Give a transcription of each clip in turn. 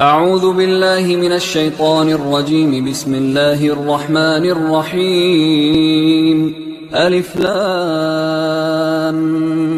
أعوذ بالله من الشيطان الرجيم. بسم الله الرحمن الرحيم. ألف لام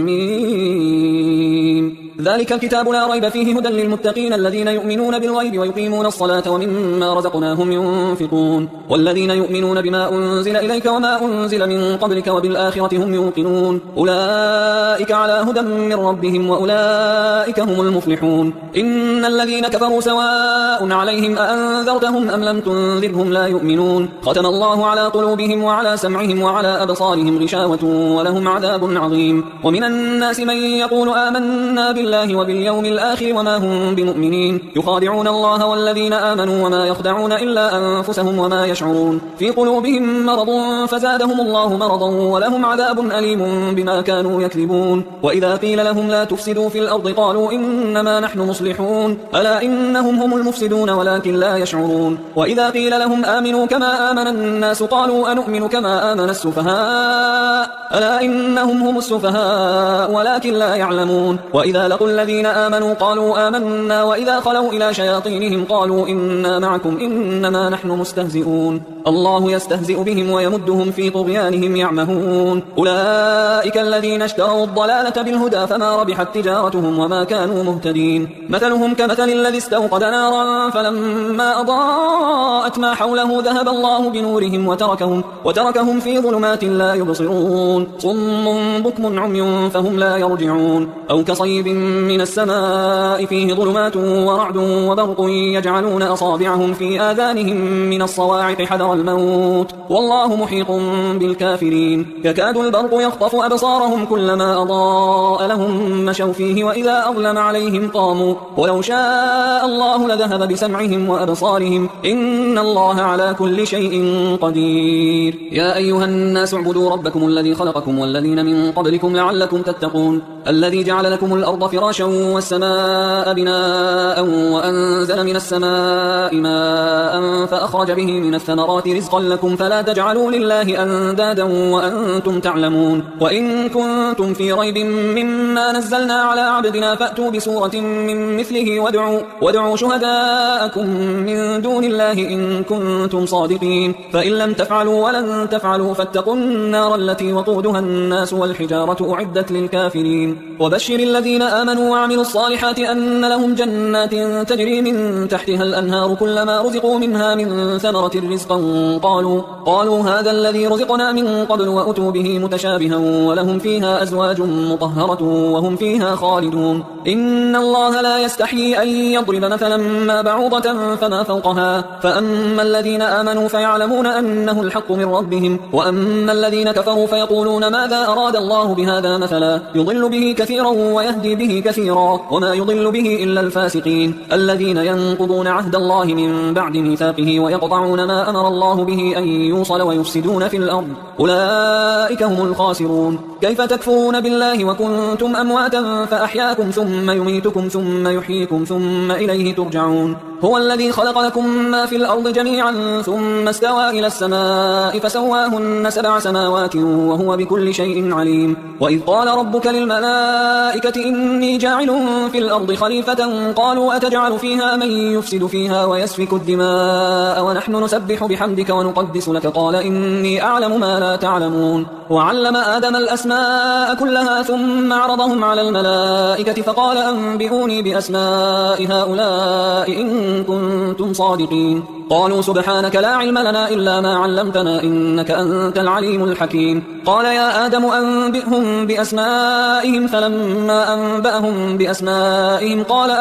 ميم. ذلك الكتاب لا ريب فيه هدى للمتقين الذين يؤمنون بالغيب ويقيمون الصلاة ومما رزقناهم ينفقون والذين يؤمنون بما أنزل إليك وما أنزل من قبلك وبالآخرة هم يوقنون أولئك على هدى من ربهم وأولئك هم المفلحون. إن الذين كفروا سواء عليهم أأنذرتهم أم لم تنذرهم لا يؤمنون. ختم الله على قلوبهم وعلى سمعهم وعلى أبصارهم غشاوة ولهم عذاب عظيم. ومن الناس من يقول آمنا بالله وباليوم الآخر وما هم بمؤمنين يخادعون الله والذين آمنوا وما يخدعون إلا أنفسهم وما يشعرون. في قلوبهم مرض فزادهم الله مرضا ولهم عذاب أليم بما كانوا يكذبون. وإذا قيل لهم لا تفسدوا في الأرض قالوا إنما نحن مصلحون ألا إنهم هم المفسدون ولكن لا يشعرون. وإذا قيل لهم آمنوا كما آمن الناس قالوا أنؤمن كما آمن السفهاء ألا إنهم هم السفهاء ولكن لا يعلمون. وإذا لقوا الذين آمنوا قالوا آمنا وإذا خلوا إلى شياطينهم قالوا إنا معكم إنما نحن مستهزئون. الله يستهزئ بهم ويمدهم في طغيانهم يعمهون. أولئك الذين اشتروا الضلالة بالهدى فما ربحت تجارتهم وما كانوا مهتدين. مثلهم كمثل الذي استوقد نارا فلما أضاءت ما حوله ذهب الله بنورهم وتركهم في ظلمات لا يبصرون. صم بكم عمي فهم لا يرجعون. أو كصيب من السماء فيه ظلمات ورعد وبرق يجعلون أصابعهم في آذانهم من الصواعق حذر الموت والله محيط بالكافرين. يكاد البرق يخطف أبصارهم كلما أضاء لهم مشوا فيه وإذا أظلم عليهم قاموا ولو شاء الله لذهب بسمعهم وأبصارهم إن الله على كل شيء قدير. يا أيها الناس اعبدوا ربكم الذي خلقكم والذين من قبلكم لعلكم تتقون الذي جعل لكم الأرض فراشا والسماء بناء وأنزل من السماء ماء فأخرج به من الثمرات رزقا لكم فلا تجعلوا لله أندادا وأنتم تعلمون. وإن كنتم في ريب مما نزلنا على عبدنا فأتوا بسورة من مثله وادعوا شهداءكم من دون الله إن كنتم صادقين فإن لم تفعلوا ولن تفعلوا فاتقوا النار التي وقودها الناس والحجارة أعدت للكافرين. وبشر الذين آمنوا وعملوا الصالحات أن لهم جنات تجري من تحتها الأنهار كلما رزقوا منها من ثمرة رزقا قالوا هذا الذي رزقنا من قبل وأتوا به متشابها ولهم فيها أزواج مطهرة وهم فيها خالدون. إن الله لا يستحيي أن يضرب مثلا ما بعوضة فما فوقها فأما الذين آمنوا فيعلمون أنه الحق من ربهم وأما الذين كفروا فيقولون ماذا أراد الله بهذا مثلا يضل به كثيرا ويهدي به كثيرا وما يضل به إلا الفاسقين الذين ينقضون عهد الله من بعد ميثاقه ويقطعون ما أمر الله به أن يوصل ويفسدون في الأرض أولئك هم الخاسرون. كيف تكفرون بالله وكنتم أمواتا فأحياكم ثم يميتكم ثم يحييكم ثم إليه ترجعون. هو الذي خلق لكم ما في الأرض جميعا ثم استوى إلى السماء فسواهن 7 سماوات وهو بكل شيء عليم. وإذ قال ربك للملائكة إني جاعل في الأرض خليفة قالوا أتجعل فيها من يفسد فيها ويسفك الدماء ونحن نسبح بحمدك ونقدس لك قال إني أعلم ما لا تعلمون. وعلم آدم الأسماء كلها ثم عرضهم على الملائكة فقال أنبئوني بأسماء هؤلاء إن كنتم صادقين. قالوا سبحانك لا علم لنا إلا ما علمتنا إنك أنت العليم الحكيم. قال يا آدم أنبئهم بأسمائهم فلما أنبأهم بأسمائهم قال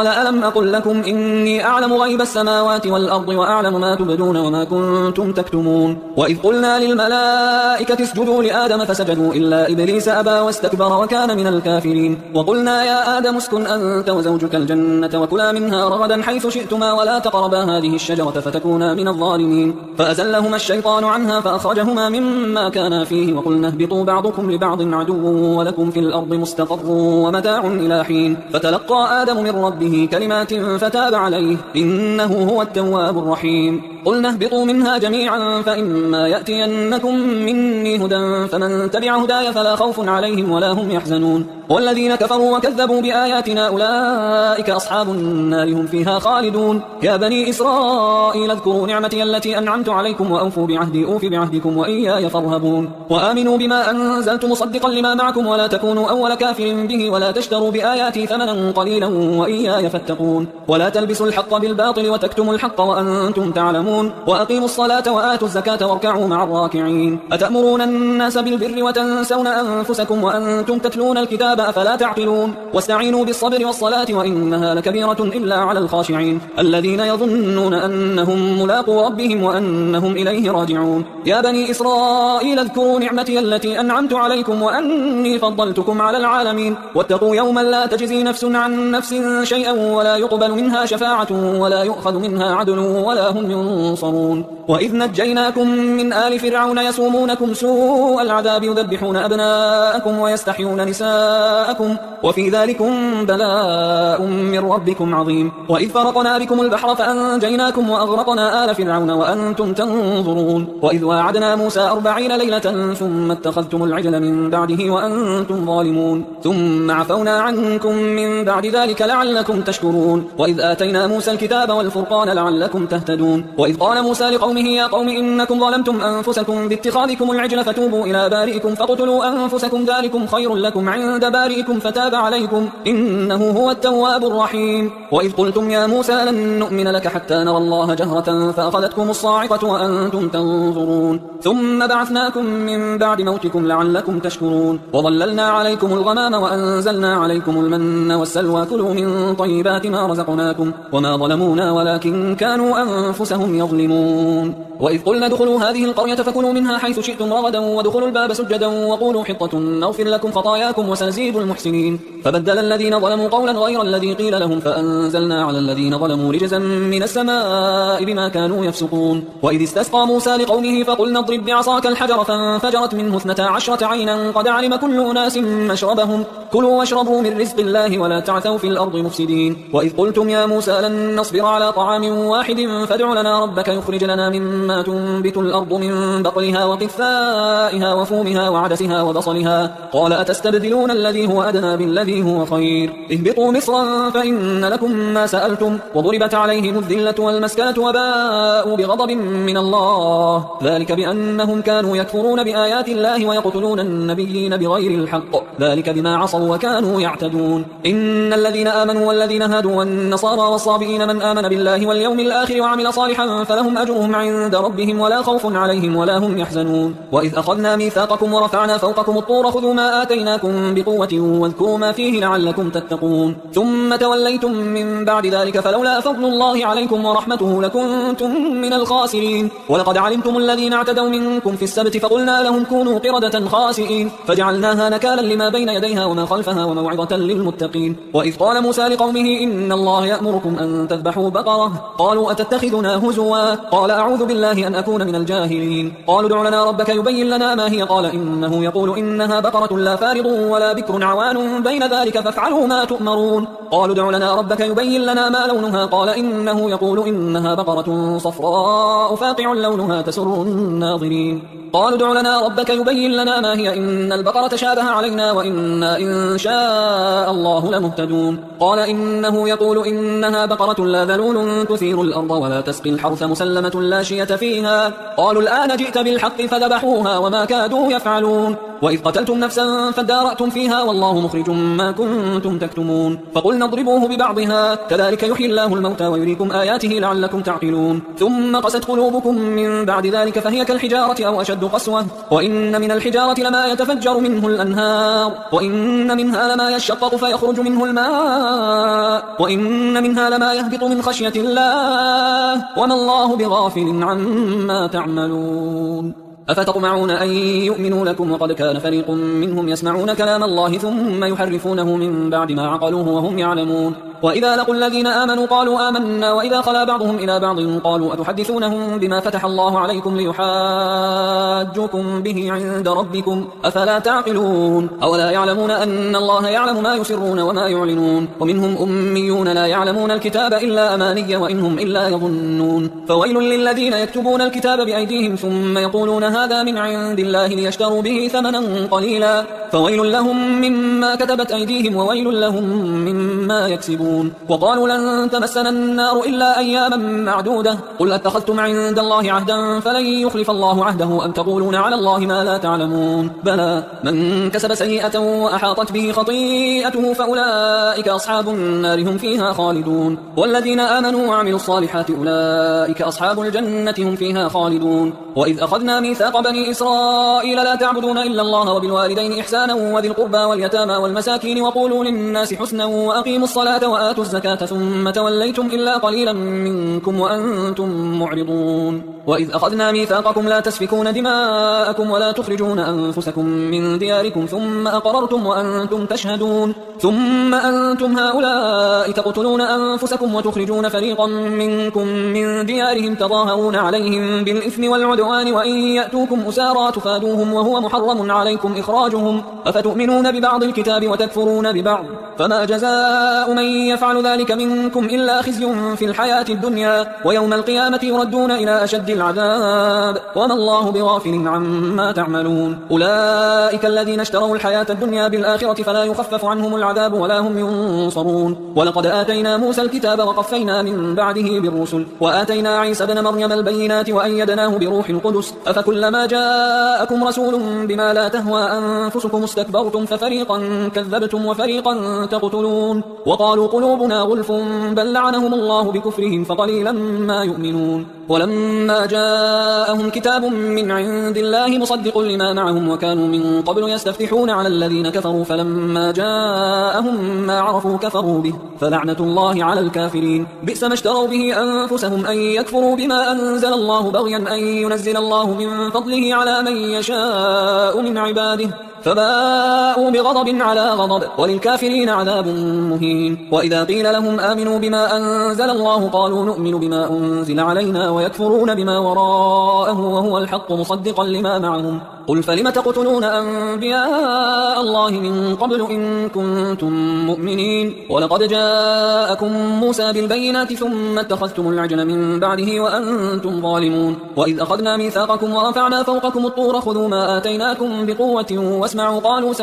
ألم أقل لكم إني أعلم غيب السماوات والأرض وأعلم ما تبدون وما كنتم تكتمون. وإذ قلنا للملائكة اسجدوا لآدم فسجدوا إلا إبليس أبى واستكبر وكان من الكافرين. وقلنا يا آدم اسكن أنت وزوجك الجنة وكلا منها رغدا حيث شئتما ولا تقربا هذه الشجرة فتكونا من الظالمين. فأزلهما الشيطان عنها فأخرجهما مما كانا فيه وقلنا اهبطوا بعضكم لبعض عدو ولكم في الأرض مستقر ومتاع إلى حين. فتلقى آدم من ربه كلمات فتاب عليه إنه هو التواب الرحيم. قلنا اهبطوا منها جميعا فإما يأتينكم مني هدى فمن تبع هداي فلا خوف عليهم ولا هم يحزنون والذين كفروا وكذبوا بآياتنا أولئك أصحاب النار هم فيها خالدون يا بني إسرائيل اذكروا نعمتي التي أنعمت عليكم وأوفوا بعهدي أوف بعهدكم وإياي فارهبون وآمنوا بما أنزلت مصدقا لما معكم ولا تكونوا أول كافر به ولا تشتروا بآياتي ثمنا قليلا وإياي فاتقون ولا تلبسوا الحق بالباطل وتكتموا الحق وأنتم تعلمون وأقيموا الصلاة وآتوا الزكاة واركعوا مع الراكعين أتأمرون الناس بالبر وتنسون أنفسكم وأنتم تتلون الكتاب أفلا تعقلون واستعينوا بالصبر والصلاة وإنها لكبيرة إلا على الخاشعين الذين يظنون أنهم ملاقو ربهم وأنهم إليه راجعون يا بني إسرائيل اذكروا نعمتي التي أنعمت عليكم وأني فضلتكم على العالمين واتقوا يوما لا تجزي نفس عن نفس شيئا ولا يقبل منها شفاعة ولا يؤخذ منها عدل ولا هم ينصرون وإذ نجيناكم من آل فرعون يسومونكم سوء العذاب يذبحون أبناءكم ويستحيون نساءكم وفي ذلكم بلاء من ربكم عظيم وإذ فرقنا بكم البحر فأنجيناكم وأغرقنا آل فرعون وأنتم تنظرون وإذ واعدنا موسى 40 ليلة ثم اتخذتم العجل من بعده وأنتم ظالمون ثم عفونا عنكم من بعد ذلك لعلكم تشكرون وإذ آتينا موسى الكتاب والفرقان لعلكم تهتدون وإذ قال موسى لقومه يا قوم إنكم ظلمتم أنفسكم باتخاذكم العجل فتوبوا إلى بارئكم فاقتلوا أنفسكم ذلكم خير لكم عند بارئكم فتاب عليكم إنه هو التواب الرحيم وإذ قلتم يا موسى لن نؤمن لك حتى نرى الله جهرة فأخذتكم الصاعقة وأنتم تنظرون ثم بعثناكم من بعد موتكم لعلكم تشكرون وظللنا عليكم الغمام وأنزلنا عليكم المن والسلوى كلوا من طيبات ما رزقناكم وما ظلمونا ولكن كانوا أنفسهم يظلمون وإذ قلنا ادخلوا هذه القرية فكلوا منها حيث شئتم رغدا وادخلوا الباب سجدا وقولوا حطة نغفر لكم خطاياكم وسنزيد المحسنين فبدل الذين ظلموا قولا غير الذي قيل لهم فأنزلنا على الذين ظلموا رجزا من السماء بما كانوا يفسقون وإذ استسقى موسى لقومه فقلنا اضرب بعصاك الحجر فانفجرت منه 12 عينا قد علم كل أناس مشربهم كلوا واشربوا من رزق الله ولا تعثوا في الأرض مفسدين وإذ قلتم يا موسى لن نصبر على طعام واحد فادع لنا ربك يخرج لنا مما تنبت الأرض من بقلها وقثائها وفومها وعدسها وبصلها قال أتستبدلون الذي هو أدنى بالذي هو خير اهبطوا مصرا فإن لكم ما سألتم وضربت عليهم الذلة والمسكنة وباءوا بغضب من الله ذلك بأنهم كانوا يكفرون بآيات الله ويقتلون النبيين بغير الحق ذلك بما عصوا وكانوا يعتدون إن الذين آمنوا والذين هادوا والنصارى والصابئين من آمن بالله واليوم الآخر وعمل صالحا فلهم أجرهم عند ربهم ولا خوف عليهم ولا هم يحزنون وإذ أخذنا ميثاقكم ورفعنا فوقكم الطور خذوا ما آتيناكم بقوة واذكروا ما فيه لعلكم تتقون ثم توليتم من بعد ذلك فلولا فضل الله عليكم ورحمته لكنتم من الخاسرين ولقد علمتم الذين اعتدوا منكم في السبت فقلنا لهم كونوا قردة خاسئين فجعلناها نكالا لما بين يديها وما خلفها وموعظة للمتقين وإذ قال موسى لقومه إن الله يأمركم أن تذبحوا بقرة قالوا أتتخذنا هزوا قال أعوذ بالله أن أكون من الجاهلين قالوا ادع لنا ربك يبين لنا ما هي قال إنه يقول إنها بقرة لا فارض ولا بكر عوان بين ذلك فافعلوا ما تؤمرون قالوا ادع لنا ربك يبين لنا ما لونها قال إنه يقول إنها بقرة صفراء فاقع لونها تسر الناظرين قالوا ادع لنا ربك يبين لنا ما هي إن البقرة شابه علينا وإنا إن شاء الله لمهتدون قال إنه يقول إنها بقرة لا ذلول تثير الأرض ولا تسقي الحرث مسلمة لا شية فيها قالوا الآن جئت بالحق فذبحوها وما كادوا يفعلون وإذ قتلتم نفسا فادارأتم فيها والله مخرج ما كنتم تكتمون فقلنا اضربوه ببعضها كذلك يحيي الله الموتى ويريكم آياته لعلكم تعقلون ثم قست قلوبكم من بعد ذلك فهي كالحجارة أو أشد قسوة وإن من الحجارة لما يتفجر منه الأنهار وإن منها لما يشقق فيخرج منه الماء وإن منها لما يهبط من خشية الله وما الله بغافل عما تعملون أفتطمعون أن يؤمنوا لكم وقد كان فريق منهم يسمعون كلام الله ثم يحرفونه من بعد ما عقلوه وهم يعلمون وإذا لقوا الذين آمنوا قالوا آمنا وإذا خلا بعضهم إلى بعض قالوا أتحدثونهم بما فتح الله عليكم ليحاجوكم به عند ربكم أفلا تعقلون أولا يعلمون أن الله يعلم ما يسرون وما يعلنون ومنهم أميون لا يعلمون الكتاب إلا أماني وإنهم إلا يظنون فويل للذين يكتبون الكتاب بأيديهم ثم يقولون هذا من عند الله ليشتروا به ثمنا قليلا فويل لهم مما كتبت أيديهم وويل لهم مما يكسبون وقالوا لن تمسنا النار إلا أياما معدودة قل أتخذتم عند الله عهدا فلن يخلف الله عهده أم تقولون على الله ما لا تعلمون بلى من كسب سيئة وأحاطت به خطيئته فأولئك أصحاب النار هم فيها خالدون والذين آمنوا وعملوا الصالحات أولئك أصحاب الجنة هم فيها خالدون وإذ أخذنا ميثاق بني إسرائيل لا تعبدون إلا الله وبالوالدين إحسانا وذي القربى واليتامى والمساكين وقولوا للناس حسنا وأقيموا الصلاة وآتوا الزكاة ثم توليتم إلا قليلا منكم وأنتم معرضون وإذ أخذنا ميثاقكم لا تسفكون دماءكم ولا تخرجون أنفسكم من دياركم ثم أقررتم وأنتم تشهدون ثم أنتم هؤلاء تقتلون أنفسكم وتخرجون فريقا منكم من ديارهم تظاهرون عليهم بالإثم والعدوان وإن يأتوكم أسارى تفادوهم وهو محرم عليكم إخراجهم أفتؤمنون ببعض الكتاب وتكفرون ببعض فما جزاء من يفعل ذلك منكم إلا خزي في الحياة الدنيا ويوم القيامة يردون إلى أشد العذاب وما الله بغافل عما تعملون أولئك الذين اشتروا الحياة الدنيا بالآخرة فلا يخفف عنهم العذاب ولا هم ينصرون ولقد آتينا موسى الكتاب وقفينا من بعده بالرسل وآتينا عيسى ابن مريم البينات وأيدناه بروح القدس أفكلما جاءكم رسول بما لا تهوى أنفسكم استكبرتم ففريقا كذبتم وفريقا تقتلون وقالوا قلوبنا غلف بل لعنهم الله بكفرهم فقليلا ما يؤمنون ولما جاءهم كتاب من عند الله مصدق لما معهم وكانوا من قبل يستفتحون على الذين كفروا فلما جاءهم ما عرفوا كفروا به فلعنة الله على الكافرين بئس ما اشتروا به أنفسهم أن يكفروا بما أنزل الله بغيا أن ينزل الله من فضله على من يشاء من عباده فباءوا بغضب على غضب وللكافرين عذاب مهين وإذا قيل لهم آمنوا بما أنزل الله قالوا نؤمن بما أنزل علينا ويكفرون بما وراءه وهو الحق مصدقا لما معهم قل فلم تقتلون أنبياء الله من قبل إن كنتم مؤمنين ولقد جاءكم موسى بالبينات ثم اتخذتم العجل من بعده وأنتم ظالمون وإذ أخذنا ميثاقكم ورفعنا فوقكم الطور خذوا ما آتيناكم بقوة واسمعوا قالوا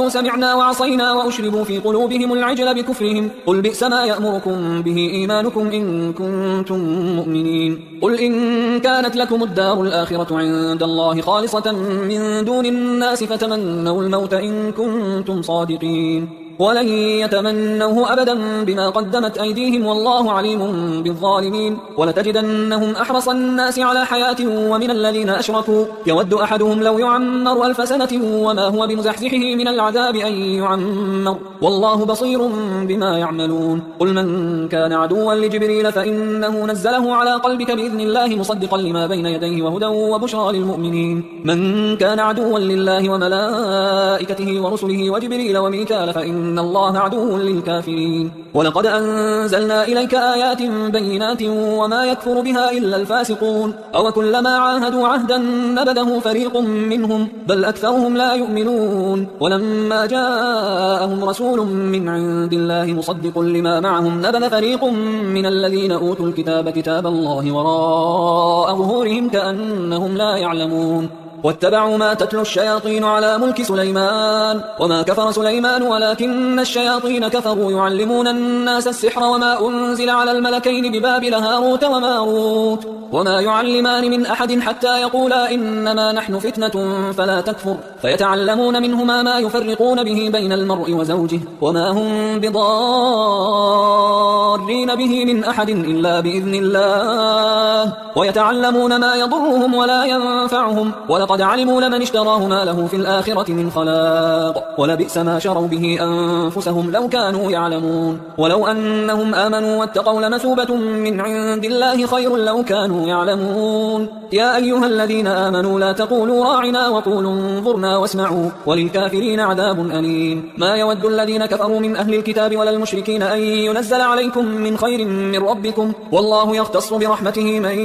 سمعنا وعصينا وأشربوا في قلوبهم العجل بكفرهم قل بئس ما يأمركم به إيمانكم إن كنتم مؤمنين قل إن كانت لكم الدار الآخرة عند الله خالصة من دون الناس فتمنوا الموت إن كنتم صادقين ولن يتمنوه أبدا بما قدمت أيديهم والله عليم بالظالمين ولتجدنهم أحرص الناس على حياة ومن الذين أشركوا يود أحدهم لو يعمر 1000 سنة وما هو بمزحزحه من العذاب أن يعمر والله بصير بما يعملون قل من كان عدوا لجبريل فإنه نزله على قلبك بإذن الله مصدقا لما بين يديه وهدى وبشرى للمؤمنين من كان عدوا لله وملائكته ورسله وجبريل وميكال فإن الله عدو للكافرين ولقد أنزلنا إليك آيات بينات وما يكفر بها إلا الفاسقون أو كلما عاهدوا عهدا نبذه فريق منهم بل أكثرهم لا يؤمنون ولما جاءهم رسول من عند الله مصدق لما معهم نبذ فريق من الذين أوتوا الكتاب كتاب الله وراء ظهورهم كأنهم لا يعلمون واتبعوا ما تتلو الشياطين على ملك سليمان وما كفر سليمان ولكن الشياطين كفروا يعلمون الناس السحر وما أنزل على الملكين ببابل هاروت وماروت وما يعلمان من أحد حتى يقولا إنما نحن فتنة فلا تكفر فيتعلمون منهما ما يفرقون به بين المرء وزوجه وما هم بضار بضارين به من أحد إلا بإذن الله ويتعلمون ما يضرهم ولا ينفعهم ولقد علموا لمن اشتراه ما له في الآخرة من خلاق ولبئس ما شروا به أنفسهم لو كانوا يعلمون ولو أنهم آمنوا واتقوا لمثوبة من عند الله خير لو كانوا يعلمون يا أيها الذين آمنوا لا تقولوا راعنا وقولوا انظرنا واسمعوا وللكافرين عذاب أليم ما يود الذين كفروا من أهل الكتاب ولا المشركين أن ينزل عليكم من خير من ربكم والله يختص برحمته من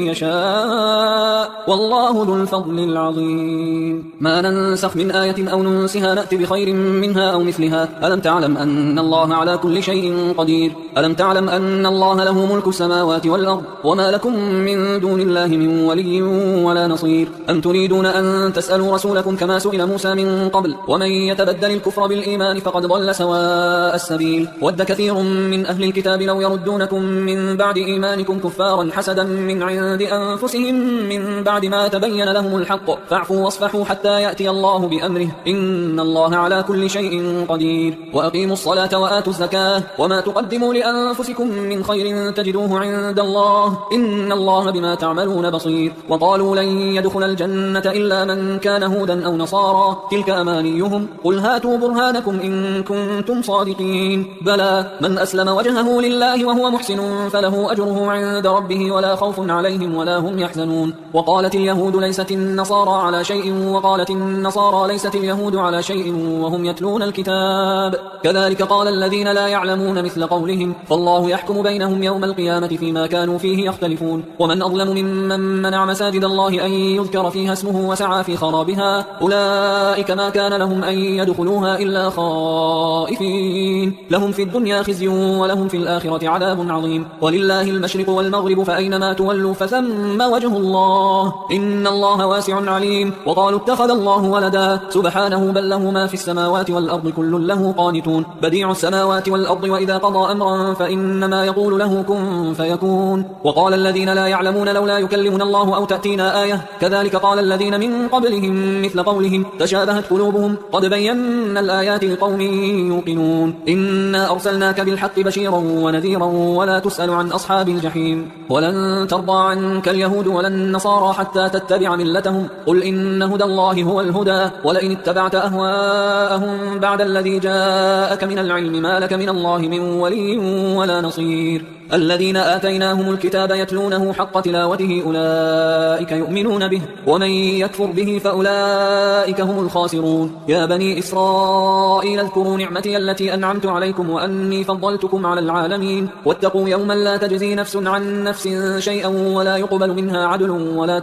يشاء والله ذو الفضل العظيم ما ننسخ من آية أو ننسها نأتي بخير منها أو مثلها ألم تعلم أن الله على كل شيء قدير ألم تعلم أن الله له ملك السماوات والأرض وما لكم من دون الله من ولي ولا نصير أم تريدون أن تسألوا رسولكم كما سئل موسى من قبل ومن يتبدل الكفر بالإيمان فقد ضل سواء السبيل ود كثير من أهل الكتاب لو يردونكم من بعد إيمانكم كفارا حسدا من عند أنفسهم من بعد ما تبين لهم الحق فاعفوا واصفحوا حتى يأتي الله بأمره إن الله على كل شيء قدير وأقيموا الصلاة وآتوا الزكاة وما تقدموا لأنفسكم من خير تجدوه عند الله إن الله بما تعملون بصير وقالوا لن يدخل الجنة إلا من كان هودا أو نصارى تلك أمانيهم قل هاتوا برهانكم إن كنتم صادقين بلى من أسلم وجهه لله وهو محسن فله أجره عند ربه ولا خوف عليهم ولا هم يحزنون وقالت اليهود ليست النصارى على شيء وقالت النصارى ليست اليهود على شيء وهم يتلون الكتاب كذلك قال الذين لا يعلمون مثل قولهم فالله يحكم بينهم يوم القيامة فيما كانوا فيه يختلفون ومن أظلم ممن منع مساجد الله أن يذكر فيها اسمه وسعى في خرابها أولئك ما كان لهم أن يدخلوها إلا خائفين لهم في الدنيا خزي ولهم في الآخرة عذاب عظيم ولله المشرق والمغرب فأينما تولوا فثم وجه الله إن الله واسع عليم وقالوا اتخذ الله ولدا سبحانه بل له ما في السماوات والأرض كل له قانتون بديع السماوات والأرض وإذا قضى أمرا فإنما يقول له كن فيكون وقال الذين لا يعلمون لولا يكلمنا الله أو تأتينا آية كذلك قال الذين من قبلهم مثل قولهم تشابهت قلوبهم قد بينا الآيات لقوم يوقنون إنا أرسلناك بالحق بشيرا ونذيرا ولا تسأل عن أصحاب الجحيم ولن ترضى عنك اليهود ولا النصارى حتى تتبع ملتهم قل إن هدى الله هو الهدى ولئن اتبعت أهواءهم بعد الذي جاءك من العلم ما لك من الله من ولي ولا نصير الذين آتيناهم الكتاب يتلونه حق تلاوته أولئك يؤمنون به ومن يكفر به فأولئك هم الخاسرون يا بني إسرائيل اذكروا نعمتي التي أنعمت عليكم وأني فضلتكم على العالمين واتقوا يوما لا تجزي نفس عن نفس شيئا ولا يقبل منها عدل ولا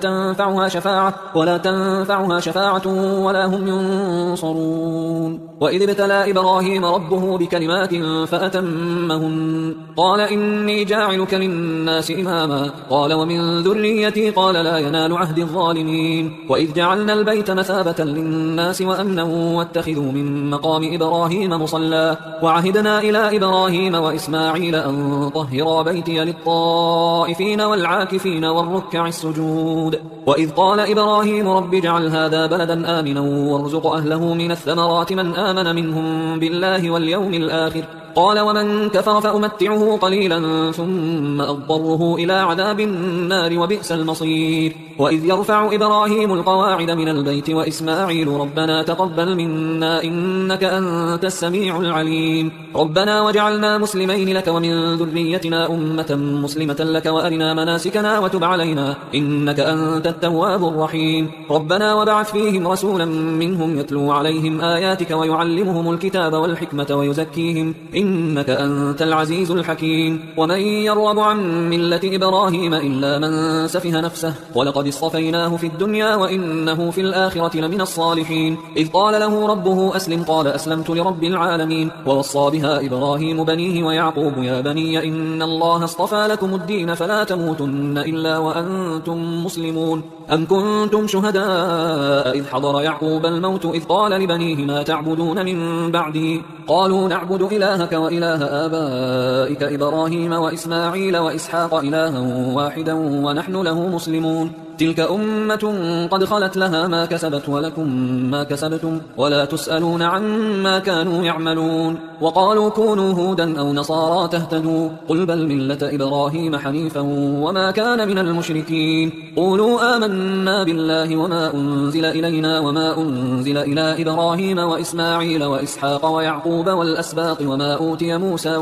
تنفعها شفاعة ولا هم ينصرون وإذ ابتلى إبراهيم ربه بكلمات فأتمهن قال إني جاعلك للناس إماما قال ومن ذريتي قال لا ينال عهد الظالمين وإذ جعلنا البيت مثابة للناس وأمنا واتخذوا من مقام إبراهيم مصلى وعهدنا إلى إبراهيم وإسماعيل أن طهرا بيتي للطائفين والعاكفين والركع السجود وإذ قال إبراهيم رب اجعل هذا بلدا آمنا وارزق أهله من الثمرات من آمن منهم بالله واليوم الآخر قال ومن كفر فأمتعه قليلا ثم أضطره إلى عذاب النار وبئس المصير وإذ يرفع إبراهيم القواعد من البيت وإسماعيل ربنا تقبل منا إنك أنت السميع العليم ربنا وجعلنا مسلمين لك ومن ذريتنا أمة مسلمة لك وأرنا مناسكنا وتب علينا إنك أنت التواب الرحيم ربنا وبعث فيهم رسولا منهم يتلو عليهم آياتك ويعلمهم الكتاب والحكمة ويزكيهم إنك أنت العزيز الحكيم ومن يرغب عن ملة إبراهيم إلا من سفه نفسه ولقد اصطفيناه في الدنيا وإنه في الآخرة لمن الصالحين إذ قال له ربه أسلم قال أسلمت لرب العالمين ووصى بها إبراهيم بنيه ويعقوب يا بني إن الله اصطفى لكم الدين فلا تموتن إلا وأنتم مسلمون أم كنتم شهداء إذ حضر يعقوب الموت إذ قال لبنيه ما تعبدون من بعدي قالوا نعبد إلهك وإله آبائك إبراهيم وإسماعيل وإسحاق إلها واحدا ونحن له مسلمون تلك أمة قد خلت لها ما كسبت ولكم ما كسبتم ولا تسألون عما كانوا يعملون وقالوا كونوا هودا أو نصارى تهتدوا قل بل ملة إبراهيم حنيفا وما كان من المشركين قولوا آمنا بالله وما أنزل إلينا وما أنزل إلى إبراهيم وإسماعيل وإسحاق ويعقوب والأسباط وما أوتي موسى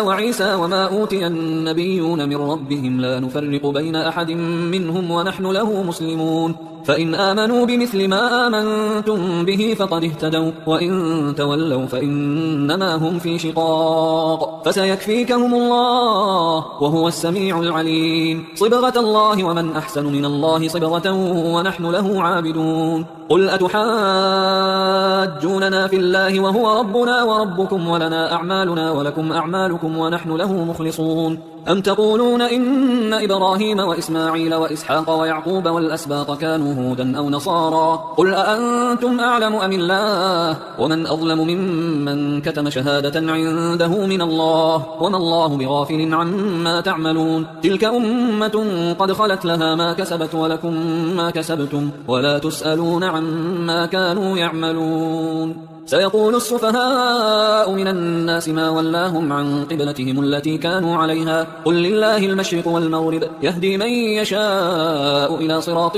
وعيسى وما أوتي النبيون من ربهم لا نفرق بين أحد منهم ونحن له مسلمون فإن آمنوا بمثل ما آمنتم به فقد اهتدوا وإن تولوا فإنما هم في شقاق فسيكفيكهم الله وهو السميع العليم صبغة الله ومن أحسن من الله صبغة ونحن له عابدون قل أتحاجوننا في الله وهو ربنا وربكم ولنا أعمالنا ولكم أعمالكم ونحن له مخلصون أم تقولون إن إبراهيم وإسماعيل وإسحاق ويعقوب والأسباط كانوا هودا أو نصارى قل أأنتم أعلم أم الله ومن أظلم ممن كتم شهادة عنده من الله وما الله بغافل عما تعملون تلك أمة قد خلت لها ما كسبت ولكم ما كسبتم ولا تسألون عما كانوا يعملون سيقول السفهاء من الناس ما ولاهم عن قبلتهم التي كانوا عليها قل لله المشرق والمغرب يهدي من يشاء إلى صراط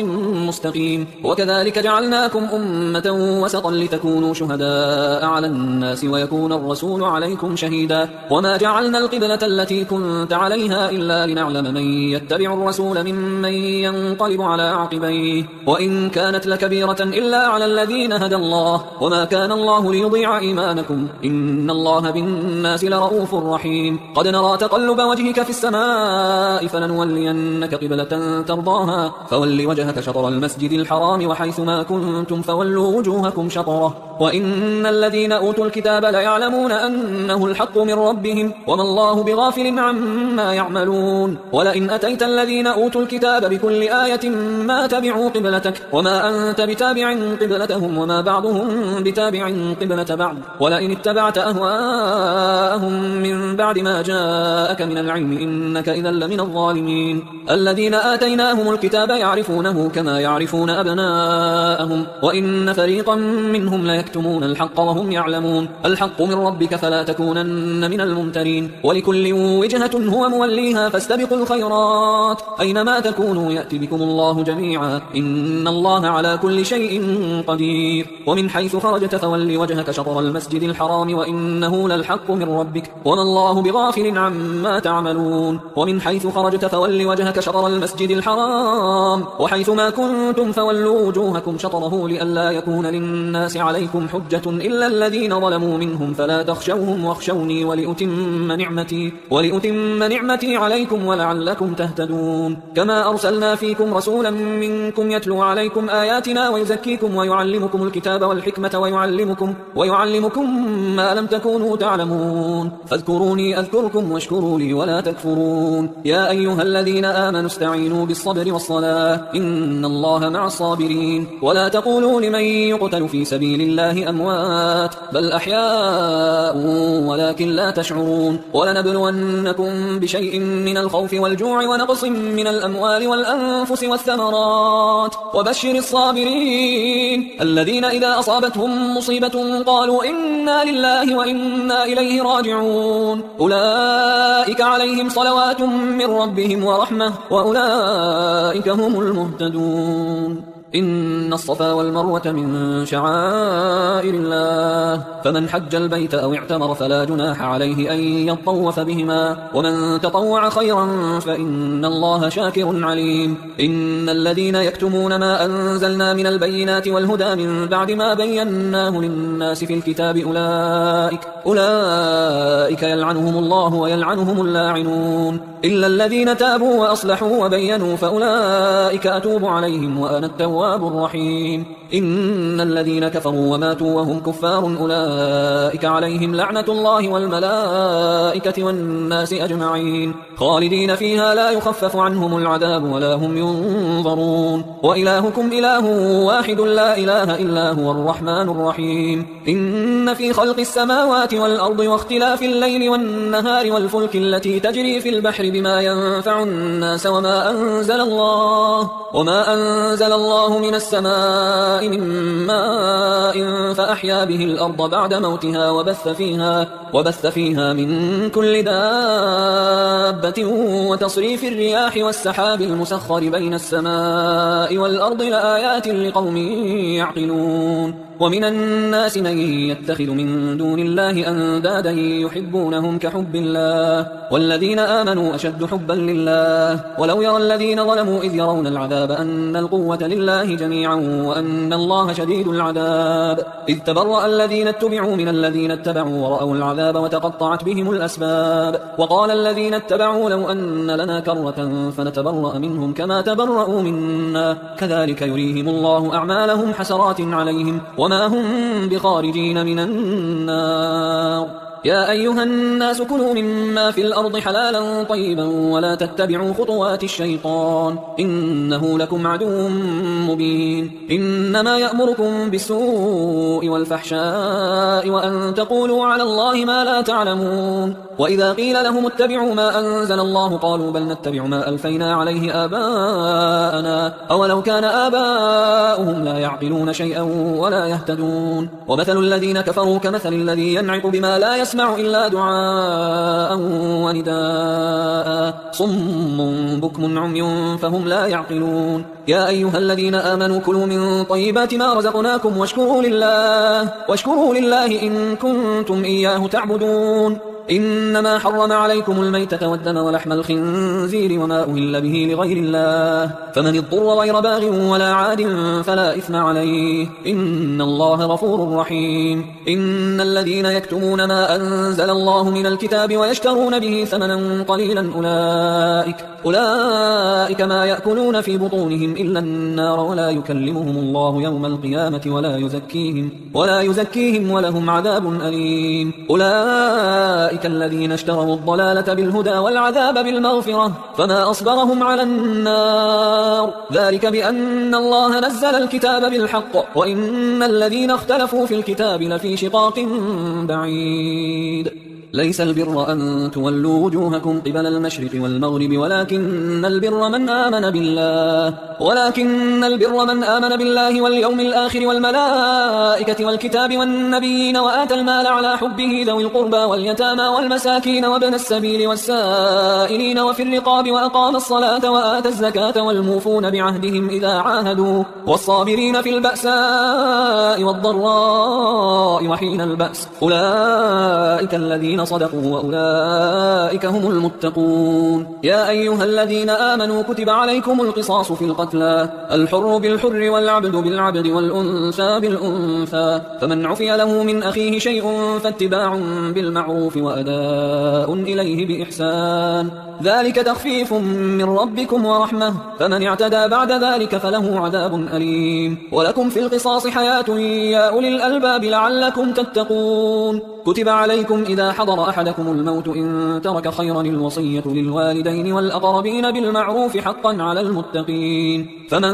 مستقيم وكذلك جعلناكم أمة وسطا لتكونوا شهداء على الناس ويكون الرسول عليكم شهيدا وما جعلنا القبلة التي كنت عليها إلا لنعلم من يتبع الرسول ممن ينقلب على عقبيه وإن كانت لكبيرة إلا على الذين هدى الله وما كان الله ليضيع إيمانكم إن الله بالناس لرؤوف رحيم قد نرى تقلب وجهك في السماء فلنولينك قبلة ترضاها فول وجهك شطر المسجد الحرام وحيث ما كنتم فولوا وجوهكم شطره وإن الذين أوتوا الكتاب ليعلمون أنه الحق من ربهم وما الله بغافل عما يعملون ولئن أتيت الذين أوتوا الكتاب بكل آية ما تبعوا قبلتك وما أنت بتابع قبلتهم وما بعضهم بتابع قبلة بعض ولئن اتبعت أهواءهم من بعد ما جاءك من العلم إنك إذا لمن الظالمين الذين آتيناهم الكتاب يعرفونه كما يعرفون أبناءهم وإن فريقا منهم ليكتمون الحق وهم يعلمون الحق من ربك فلا تكونن من الممترين ولكل وجهة هو موليها فاستبقوا الخيرات أينما تكونوا يأتي بكم الله جميعا إن الله على كل شيء قدير ومن حيث خرجت فول وجهك شطر المسجد الحرام وإنه للحق من ربك وما الله بغافل عما تعملون ومن حيث خرجت فول وجهك شطر المسجد الحرام وحيث ما كنتم فولوا وجوهكم شطره لئلا يكون للناس عليكم حجة إلا الذين ظلموا منهم فلا تخشوهم واخشوني ولأتم نعمتي عليكم ولعلكم تهتدون كما أرسلنا فيكم رسولا منكم يتلو عليكم آياتنا ويزكيكم ويعلمكم الكتاب والحكمة ويعلمكم ما لم تكونوا تعلمون فاذكروني أذكركم واشكروا لي ولا تكفرون يا أيها الذين آمنوا استعينوا بالصبر والصلاة إن الله مع الصابرين ولا تقولوا لمن يقتل في سبيل الله أموات بل أحياء ولكن لا تشعرون ولنبلونكم بشيء من الخوف والجوع ونقص من الأموال والأنفس والثمرات وبشر الصابرين الذين إذا أصابتهم مصيبة قالوا إنا لله وإنا إليه راجعون أولئك عليهم صلوات من ربهم ورحمة وأولئك هم المهتدون إن الصفا والمروة من شعائر الله فمن حج البيت أو اعتمر فلا جناح عليه أن يطوف بهما ومن تطوع خيرا فإن الله شاكر عليم إن الذين يكتمون ما أنزلنا من البينات والهدى من بعد ما بيناه للناس في الكتاب أولئك يلعنهم الله ويلعنهم اللاعنون إلا الذين تابوا وأصلحوا وبينوا فأولئك أتوب عليهم وأنا التواب الرحيم إن الذين كفروا وماتوا وهم كفار أولئك عليهم لعنة الله والملائكة والناس أجمعين خالدين فيها لا يخفف عنهم العذاب ولا هم ينظرون وإلهكم إله واحد لا إله إلا هو الرحمن الرحيم إن في خلق السماوات والأرض واختلاف الليل والنهار والفلك التي تجري في البحر بما ينفع الناس وما أنزل الله من السماء من ماء فأحيا به الأرض بعد موتها وبث فيها من كل دابة وتصريف الرياح والسحاب المسخر بين السماء والأرض لآيات لقوم يعقلون ومن الناس من يتخذ من دون الله أندادا يحبونهم كحب الله والذين آمنوا أشد حبا لله ولو يرى الذين ظلموا إذ يرون العذاب أن القوة لله جميعا وأن الله شديد العذاب إذ تبرأ الذين اتبعوا من الذين اتبعوا ورأوا العذاب وتقطعت بهم الأسباب وقال الذين اتبعوا لو أن لنا كرة فنتبرأ منهم كما تبرأوا منا كذلك يريهم الله أعمالهم حسرات عليهم وما هم بخارجين من النار يا أيها الناس كلوا مما في الأرض حلالا طيبا ولا تتبعوا خطوات الشيطان إنه لكم عدو مبين إنما يأمركم بالسوء والفحشاء وأن تقولوا على الله ما لا تعلمون وإذا قيل لهم اتبعوا ما أنزل الله قالوا بل نتبع ما ألفينا عليه آباءنا أولو كان آباؤهم لا يعقلون شيئا ولا يهتدون ومثل الذين كفروا كمثل الذي ينعق بما لا يسمع إلا دعاء ونداء صم بكم عمي فهم لا يعقلون يا أيها الذين آمنوا كلوا من طيبات ما رزقناكم واشكروا لله إن كنتم إياه تعبدون إنما حرم عليكم الميتة والدم ولحم الخنزير وما أهل به لغير الله فمن اضطر غير باغ ولا عاد فلا إثم عليه إن الله غفور رحيم إن الذين يكتمون ما أنزل الله من الكتاب ويشترون به ثمنا قليلا أولئك ما يأكلون في بطونهم إلا النار ولا يكلمهم الله يوم القيامة ولا يزكيهم ولهم عذاب أليم أولئك الذين اشتروا الضلالة بالهدى والعذاب بالمغفرة فما أصبرهم على النار ذلك بأن الله نزل الكتاب بالحق وإن الذين اختلفوا في الكتاب لفي شقاق بعيد ليس البر أن تولوا وجوهكم قبل المشرق والمغرب ولكن البر من آمن بالله واليوم الآخر والملائكة والكتاب والنبيين وآتى المال على حبه ذوي القربى واليتامى والمساكين وابن السبيل والسائلين وفي الرقاب وأقام الصلاة وآتى الزكاة والموفون بعهدهم إذا عاهدوا والصابرين في البأساء والضراء وحين البأس أولئك الذين صدقوا وأولئك هم المتقون يا أيها الذين آمنوا كتب عليكم القصاص في القتلى الحر بالحر والعبد بالعبد والأنثى بالأنثى فمن عفي له من أخيه شيء فاتباع بالمعروف وأداء إليه بإحسان ذلك تخفيف من ربكم ورحمة فمن اعتدى بعد ذلك فله عذاب أليم ولكم في القصاص حياة يا أولي الألباب لعلكم تتقون كتب عليكم إذا حضر أحدكم الموت إن ترك خيرا الوصية للوالدين والأقربين بالمعروف حقا على المتقين فمن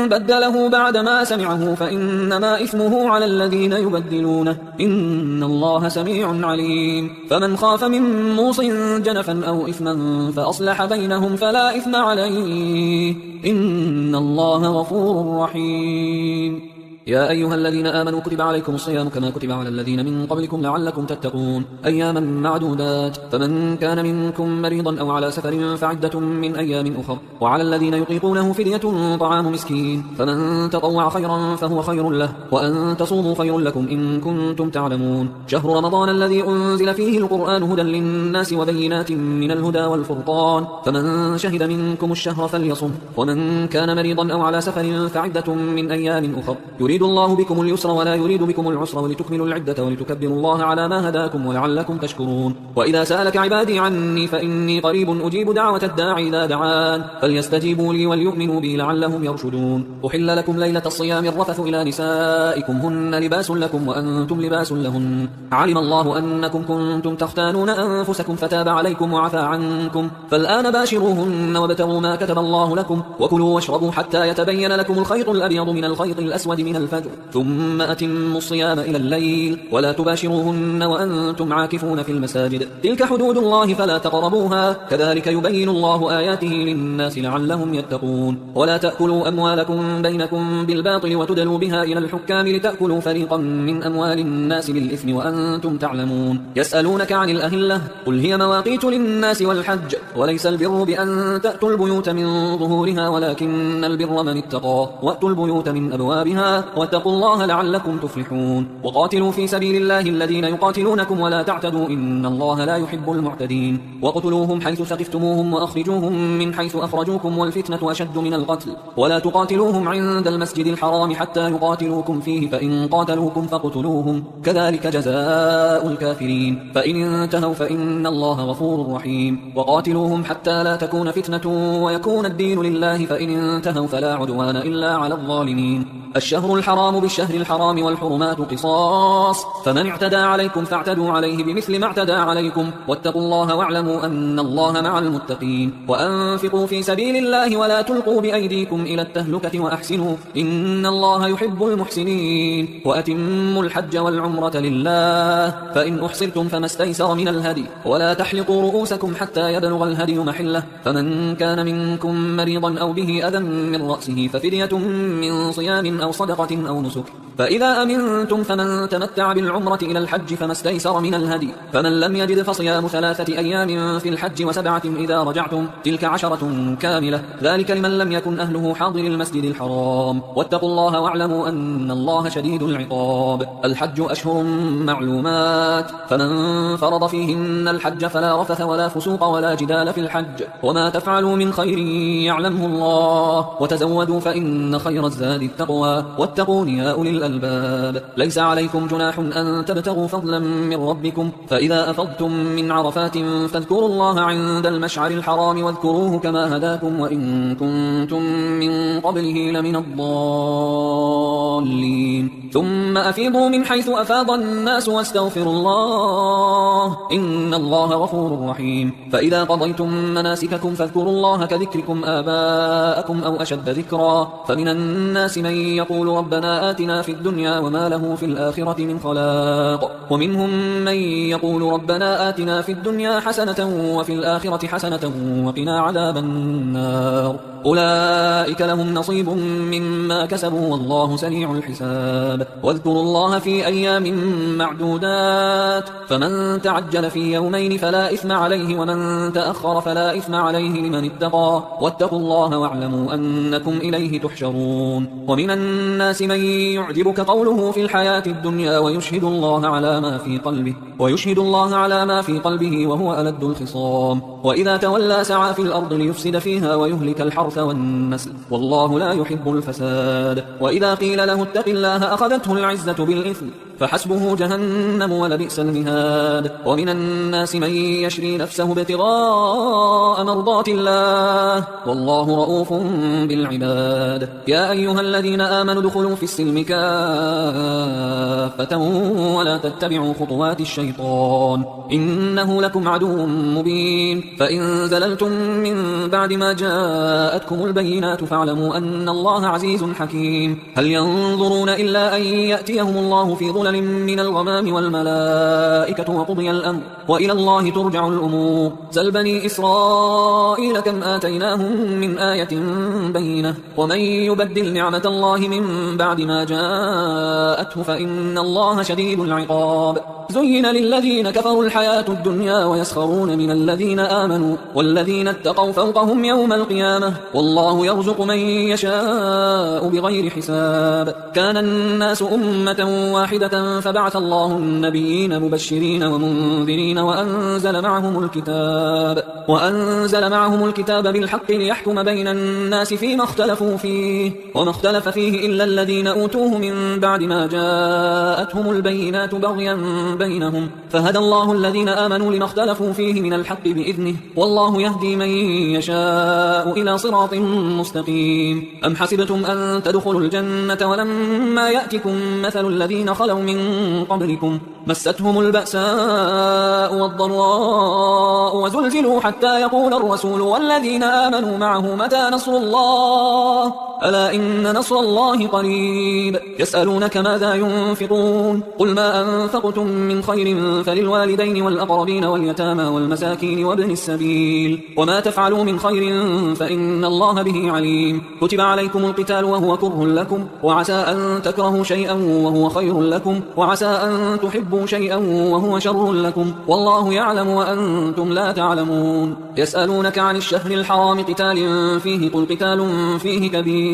بدله بعد ما سمعه فإنما إثمه على الذين يبدلونه إن الله سميع عليم فمن خاف من موص جنفا أو إثما فأصلح بينهم فلا إثم عليه إن الله غفور رحيم يا أيها الذين آمنوا كتب عليكم الصيام كما كتب على الذين من قبلكم لعلكم تتقون أياما معدودات فمن كان منكم مريضا أو على سفر فعدة من أيام أخر وعلى الذين يطيقونه فدية طعام مسكين فمن تطوع خيرا فهو خير له وأن تصوموا خير لكم إن كنتم تعلمون شهر رمضان الذي أنزل فيه القرآن هدى للناس وبينات من الهدى والفرقان فمن شهد منكم الشهر فليصم ومن كان مريضا أو على سفر فعدة من أيام أخر يريد الله بكم اليسر ولا يريد بكم العسر ولتكملوا العدة ولتكبروا الله على ما هداكم ولعلكم تشكرون. وإذا سألك عبادي عني فإني قريب أجيب دعوة الداعي إذا دعان فليستجيبوا لي وليؤمنوا بي لعلهم يرشدون. أحل لكم ليلة الصيام الرفث إلى نسائكم هن لباس لكم وأنتم لباس لهن علم الله أنكم كنتم تختانون أنفسكم فتاب عليكم وعفى عنكم فالآن باشروهن وابتغوا ما كتب الله لكم وكلوا واشربوا حتى يتبين لكم الخيط الأبيض من الخيط الأسود من الفجر ثم أتموا الصيام إلى الليل ولا تباشروهن وأنتم عاكفون في المساجد تلك حدود الله فلا تقربوها كذلك يبين الله آياته للناس لعلهم يتقون. ولا تأكلوا أموالكم بينكم بالباطل وتدلوا بها إلى الحكام لتأكلوا فريقا من أموال الناس بالإثم وأنتم تعلمون. يسألونك عن الأهلة قل هي مواقيت للناس والحج وليس البر بأن تأتوا البيوت من ظهورها ولكن البر من اتقى وأتوا البيوت من أبوابها واتقوا الله لعلكم تفلحون. وقاتلوا في سبيل الله الذين يقاتلونكم ولا تعتدوا إن الله لا يحب المعتدين. وقتلوهم حيث ثقفتموهم وأخرجوهم من حيث أخرجوكم والفتنة أشد من القتل ولا تقاتلوهم عند المسجد الحرام حتى يقاتلوكم فيه فإن قاتلوكم فاقتلوهم كذلك جزاء الكافرين فإن انتهوا فإن الله غفور رحيم. وقاتلوهم حتى لا تكون فتنة ويكون الدين لله فإن انتهوا فلا عدوان إلا على الظالمين. الشهر الحرام بالشهر الحرام والحرمات قصاص فمن اعتدى عليكم فاعتدوا عليه بمثل ما اعتدى عليكم واتقوا الله واعلموا أن الله مع المتقين. وأنفقوا في سبيل الله ولا تلقوا بأيديكم إلى التهلكة وأحسنوا إن الله يحب المحسنين. وأتموا الحج والعمرة لله فإن أحصرتم فما استيسر من الهدي ولا تحلقوا رؤوسكم حتى يبلغ الهدي محله فمن كان منكم مريضا أو به أذى من رأسه ففدية من صيام أو صدقة أو نسك فإذا أمنتم فمن تمتع بالعمرة إلى الحج فما استيسر من الهدي فمن لم يجد فصيام 3 أيام في الحج و7 إذا رجعتم تلك 10 كاملة ذلك لمن لم يكن أهله حاضر المسجد الحرام واتقوا الله واعلموا أن الله شديد العقاب. الحج أشهر معلومات فمن فرض فيهن الحج فلا رفث ولا فسوق ولا جدال في الحج وما تفعلوا من خير يعلمه الله وتزودوا فإن خير الزاد التقوى واتقون يا أولي الألباب. ليس عليكم جناح أن تبتغوا فضلا من ربكم فإذا أفضتم من عرفات فاذكروا الله عند المشعر الحرام واذكروه كما هداكم وإن كنتم من قبله لمن الضالين. ثم أفيضوا من حيث أفاض الناس واستغفروا الله إن الله غفور رحيم. فإذا قضيتم مناسككم فاذكروا الله كذكركم آباءكم أو أشد ذكرا فمن الناس من يقول ربنا آتنا في الدنيا وما له في الآخرة من خلاق ومنهم من يقول ربنا آتنا في الدنيا حسنة وفي الآخرة حسنة وقنا عذاب النار أولئك لهم نصيب مما كسبوا والله سريع الحساب. واذكروا الله في أيام معدودات فمن تعجل في يومين فلا إثم عليه ومن تأخر فلا إثم عليه لمن اتقى واتقوا الله واعلموا أنكم إليه تحشرون. ومن الناس من يعجبك قوله في الحياة الدنيا ويشهد الله على ما في قلبه وهو ألد الخصام وإذا تولى سعى في الأرض ليفسد فيها ويهلك الحرث والنسل والله لا يحب الفساد. وإذا قيل له اتق الله أخذته العزة بالإثم فحسبه جهنم ولبئس المهاد. ومن الناس من يشري نفسه ابتغاء مرضات الله والله رؤوف بالعباد. يا أيها الذين آمنوا ادخلوا في السلم كافة ولا تتبعوا خطوات الشيطان إنه لكم عدو مبين. فإن زللتم من بعد ما جاءتكم البينات فاعلموا أن الله عزيز حكيم. هل ينظرون إلا أن يأتيهم الله في ظلل من الغمام والملائكة وقضي الأمر وإلى الله ترجع الأمور. سل بني إسرائيل كم آتيناهم من آية بينة ومن يبدل نعمة الله من بعد ما جاءته فإن الله شديد العقاب. زين للذين كفروا الحياة الدنيا ويسخرون من الذين آمنوا والذين اتقوا فوقهم يوم القيامة والله يرزق من يشاء بغير حساب. كان الناس أمة واحدة فبعث الله النبيين مبشرين ومنذرين وأنزل معهم الكتاب بالحق ليحكم بين الناس فيما اختلفوا فيه وما اختلف فيه إلا الذين أوتوه من بعد ما جاءتهم البينات بغيا بينهم فهدى الله الذين آمنوا لما اختلفوا فيه من الحق بإذنه والله يهدي من يشاء إلى صراط مستقيم. أم حسبتم أن تدخلوا الجنة ولما يأتكم مثل الذين خلوا من قبلكم مستهم البأساء والضراء وزلزلوا حتى يقول الرسول والذين آمنوا معه متى نصر الله ألا إن نصر الله قريب. يسألونك ماذا ينفقون قل ما أنفقتم من خير فللوالدين والأقربين واليتامى والمساكين وابن السبيل وما تفعلوا من خير فإن الله به عليم. كتب عليكم القتال وهو كره لكم وعسى أن تكرهوا شيئا وهو خير لكم وعسى أن تحبوا شيئا وهو شر لكم والله يعلم وأنتم لا تعلمون. يسألونك عن الشهر الحرام قتال فيه قل قتال فيه كبير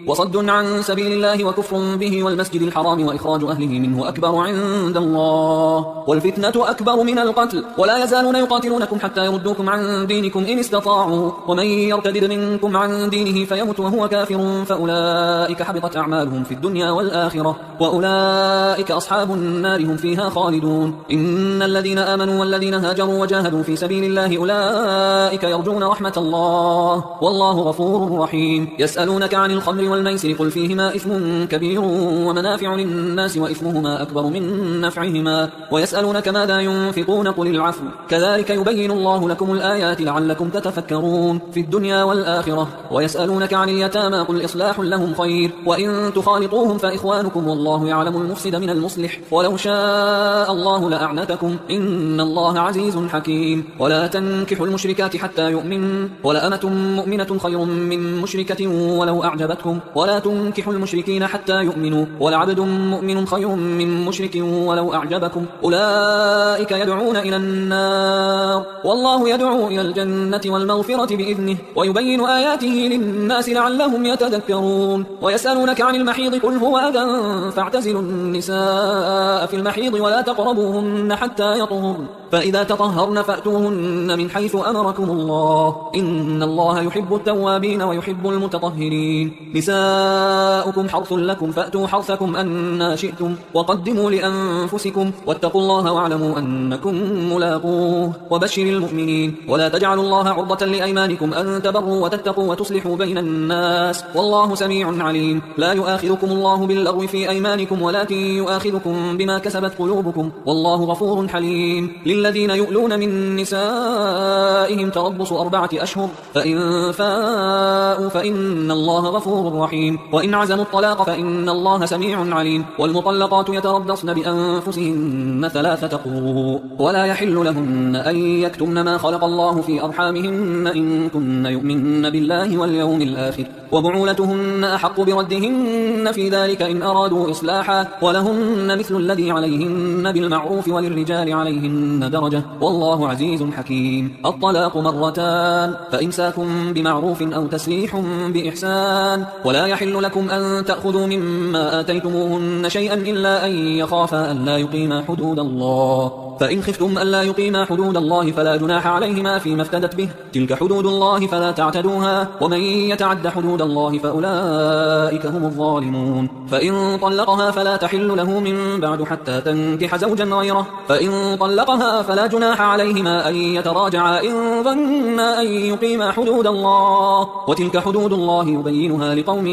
وصد عن سبيل الله وكفر به والمسجد الحرام وإخراج أهله منه أكبر عند الله والفتنة أكبر من القتل ولا يزالون يقاتلونكم حتى يردوكم عن دينكم إن استطاعوا ومن يرتد منكم عن دينه فيمت وهو كافر فأولئك حبطت أعمالهم في الدنيا والآخرة وأولئك أصحاب النار هم فيها خالدون. إن الذين آمنوا والذين هاجروا وجاهدوا في سبيل الله أولئك يرجون رحمة الله والله غفور رحيم. يسألونك عن الخمر والميسر قل فيهما إثم كبير ومنافع للناس وإثمهما أكبر من نفعهما ويسألونك ماذا ينفقون قل العفو كذلك يبين الله لكم الآيات لعلكم تتفكرون في الدنيا والآخرة. ويسألونك عن اليتامى قل إصلاح لهم خير وإن تخالطوهم فإخوانكم والله يعلم المفسد من المصلح ولو شاء الله لأعنتكم إن الله عزيز حكيم. ولا تنكحوا المشركات حتى يؤمن ولأمة مؤمنة خير من مشركة ولو أعجبتكم ولا تنكحوا المشركين حتى يؤمنوا ولعبد مؤمن خير من مشرك ولو أعجبكم أولئك يدعون إلى النار والله يدعو إلى الجنة والمغفرة بإذنه ويبين آياته للناس لعلهم يتذكرون. ويسألونك عن المحيض قل هو أذى فاعتزلوا النساء في المحيض ولا تقربوهن حتى يطهرن فإذا تطهرن فأتوهن من حيث أمركم الله إن الله يحب التوابين ويحب المتطهرين. نساؤكم حرث لكم فأتوا حرثكم أن شئتم وقدموا لأنفسكم واتقوا الله واعلموا أنكم ملاقوه وبشر المؤمنين. ولا تجعلوا الله عرضة لأيمانكم أن تبروا وتتقوا وتصلحوا بين الناس والله سميع عليم. لا يؤاخذكم الله باللغو في أيمانكم ولكن يؤاخذكم بما كسبت قلوبكم والله غفور حليم. للذين يؤلون من نسائهم تربص 4 أشهر فإن فاءوا فإن الله غفور رحيم وإن عزموا الطلاق فإن الله سميع عليم. والمطلقات يتربصن بأنفسهن 3 قروء ولا يحل لهن أن يكتمن ما خلق الله في أرحامهن إن كن يؤمن بالله واليوم الآخر وبعولتهن أحق بردهن في ذلك إن أرادوا إصلاحا ولهن مثل الذي عليهن بالمعروف وللرجال عليهن درجة والله عزيز حكيم. الطلاق 2 مرتان فإمساكم بمعروف أو تسريح بإحسان ولا يحل لكم أن تأخذوا مما آتيتموهن شيئا إلا أن يخافا ألا يقيما حدود الله فإن خفتم ألا يقيما حدود الله فلا جناح عليهما فيما افتدت به تلك حدود الله فلا تعتدوها ومن يتعد حدود الله فأولئك هم الظالمون. فإن طلقها فلا تحل له من بعد حتى تنكح زوجا غيره فإن طلقها فلا جناح عليهما أن يتراجعا إن ظنا أن يقيما حدود الله وتلك حدود الله يبينها لقوم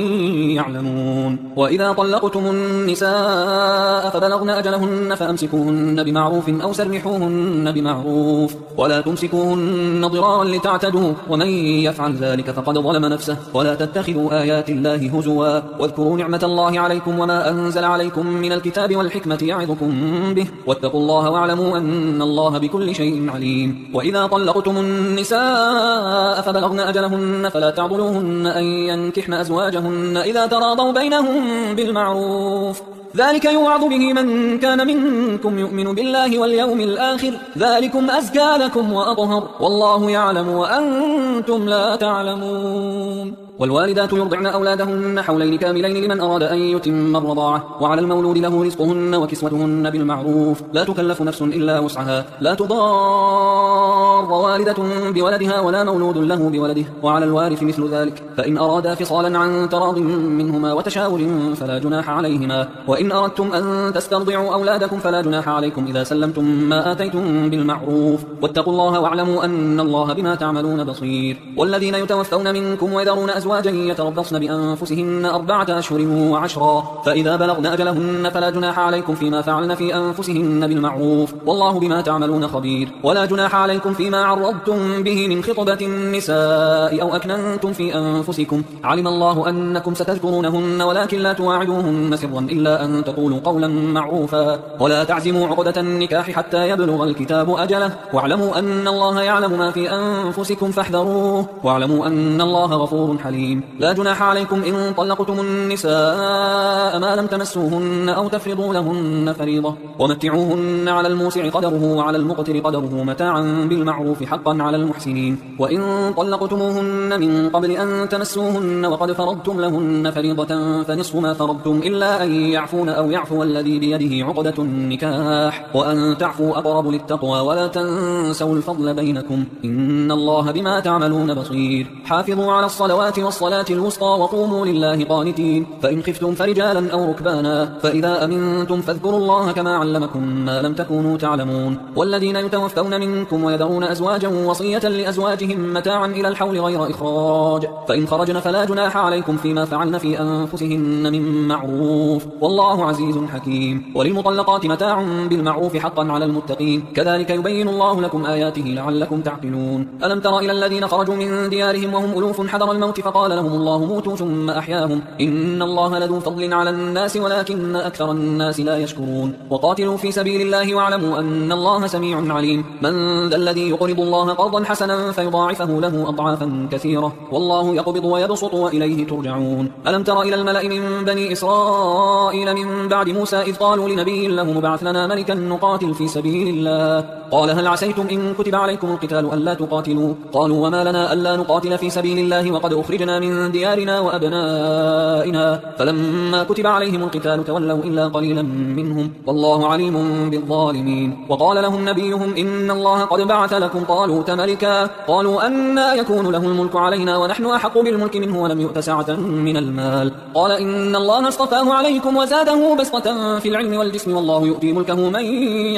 يعلمون. وإذا طلقتم النساء فبلغن أجلهن فأمسكوهن بمعروف أو سرحوهن بمعروف ولا تمسكوهن ضرارا لتعتدوا ومن يفعل ذلك فقد ظلم نفسه. ولا تتخذوا آيات الله هزوا واذكروا نعمة الله عليكم وما أنزل عليكم من الكتاب والحكمة يعظكم به واتقوا الله واعلموا أن الله بكل شيء عليم. وإذا طلقتم النساء فبلغن أجلهن فلا تعضلوهن أن ينكحن أزواجهن إذا تراضوا بينهم بالمعروف ذلك يوعظ به من كان منكم يؤمن بالله واليوم الآخر ذلكم أزكى لكم وأطهر والله يعلم وأنتم لا تعلمون. والوالدات يرضعن أولادهن حولين كاملين لمن أراد أن يتم الرضاعة وعلى المولود له رزقهن وكسوتهن بالمعروف لا تكلف نفس إلا وسعها لا تضار والدة بولدها ولا مولود له بولده وعلى الوارث مثل ذلك فإن أرادا فصالا عن تراض منهما وتشاور فلا جناح عليهما وإن أردتم أن تسترضعوا أولادكم فلا جناح عليكم إذا سلمتم ما آتيتم بالمعروف واتقوا الله واعلموا أن الله بما تعملون بصير. والذين يتوفون منكم ويذرون أزواجا يتربصن بأنفسهن 4 أشهر و10 فإذا بلغن أجلهن فلا جناح عليكم فيما فعلن في أنفسهن بالمعروف والله بما تعملون خبير. ولا جناح عليكم فيما عرضتم به من خطبة النساء أو أكننتم في أنفسكم علم الله أنكم ستذكرونهن ولكن لا تواعدوهن سرا إلا أن تقولوا قولا معروفا ولا تعزموا عقدة النكاح حتى يبلغ الكتاب أجله واعلموا أن الله يعلم ما في أنفسكم فاحذروه واعلموا أن الله غفور حليم. لا جناح عليكم إن طلقتم النساء ما لم تمسوهن أو تفرضوا لهن فريضة ومتعوهن على الموسع قدره وعلى المقتر قدره متاعا بالمعروف حقا على المحسنين. وإن طلقتموهن من قبل أن تمسوهن وقد فرضتم لهن فريضة فنصف ما فرضتم إلا أن يعفون أو يعفو الذي بيده عقدة النكاح وأن تعفوا أقرب للتقوى ولا تنسوا الفضل بينكم إن الله بما تعملون بصير. حافظوا على الصلوات والصلاة الوسطى وقوموا لله قانتين فإن خفتم فرجالا أو ركبانا فإذا أمنتم فاذكروا الله كما علمكم ما لم تكونوا تعلمون. والذين يتوفون منكم ويذرون أزواجا وصية لأزواجهم متاعا إلى الحول غير إخراج فإن خرجن فلا جناح عليكم فيما فعلن في أنفسهن من معروف والله عزيز حكيم. وللمطلقات متاع بالمعروف حقا على المتقين كذلك يبين الله لكم آياته لعلكم تعقلون. ألم تر إلى الذين خرجوا من ديارهم وهم ألوف حذر الموت فقال لهم الله موتوا ثم أحياهم إن الله لذو فضل على الناس ولكن أكثر الناس لا يشكرون. وقاتلوا في سبيل الله واعلموا أن الله سميع عليم. من ذا الذي يقرض الله قرضا حسنا فيضاعفه له أضعافا كثيرة والله يقبض ويبسط وإليه ترجعون. ألم تر إلى الملأ من بني إسرائيل من بعد موسى إذ قالوا لنبي له مبعث لنا ملكا نقاتل في سبيل الله قال هل عسيتم إن كتب عليكم القتال ألا تقاتلوا قالوا وما لنا ألا نقاتل في سبيل الله وقد أخرجنا من ديارنا وأبنائنا فلما كتب عليهم القتال تولوا إلا قليلا منهم والله عليم بالظالمين. وقال لهم نبيهم إن الله قد بعث لكم طالوت ملكا قالوا أنى يكون له الملك علينا ونحن أحق بالملك منه ولم يؤت سعة من المال قال إن الله اصطفاه عليكم وزاده بسطة في العلم والجسم والله يؤتي ملكه من